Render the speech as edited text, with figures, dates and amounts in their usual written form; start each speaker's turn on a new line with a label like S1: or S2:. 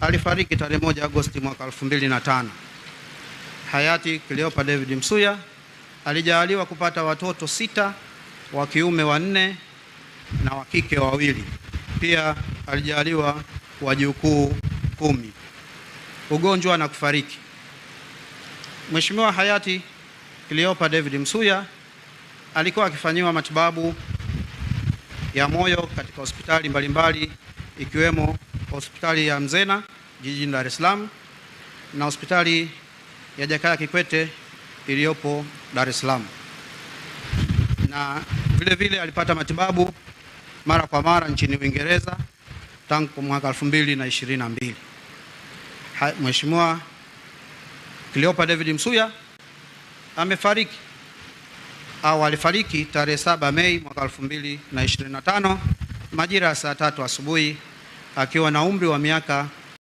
S1: alifariki tarehe 1 Agosti mwaka 2005. Hayati Cleopa David Msuya alijaliwa kupata watoto 6, wa kiume 4 na wa kike 2. Pia alijaliwa wajukuu 10. Ugonjwa na kufariki. Mheshimiwa hayati Cleopa David Msuya alikuwa akifanyiwa matibabu ya moyo katika hospitali mbalimbali ikiwemo hospitali ya Mzena jijini Dar es Salaam na hospitali ya Jakaya Kikwete iliyopo Dar es Salaam. Na vile vile alipata matibabu mara kwa mara nchini Uingereza tangu mwaka 2022. Mheshimiwa Cleopa David Msuya amefariki au alifariki tarehe 7 Mei mwaka 2025 majira ya saa 3 asubuhi akiwa na umri wa miaka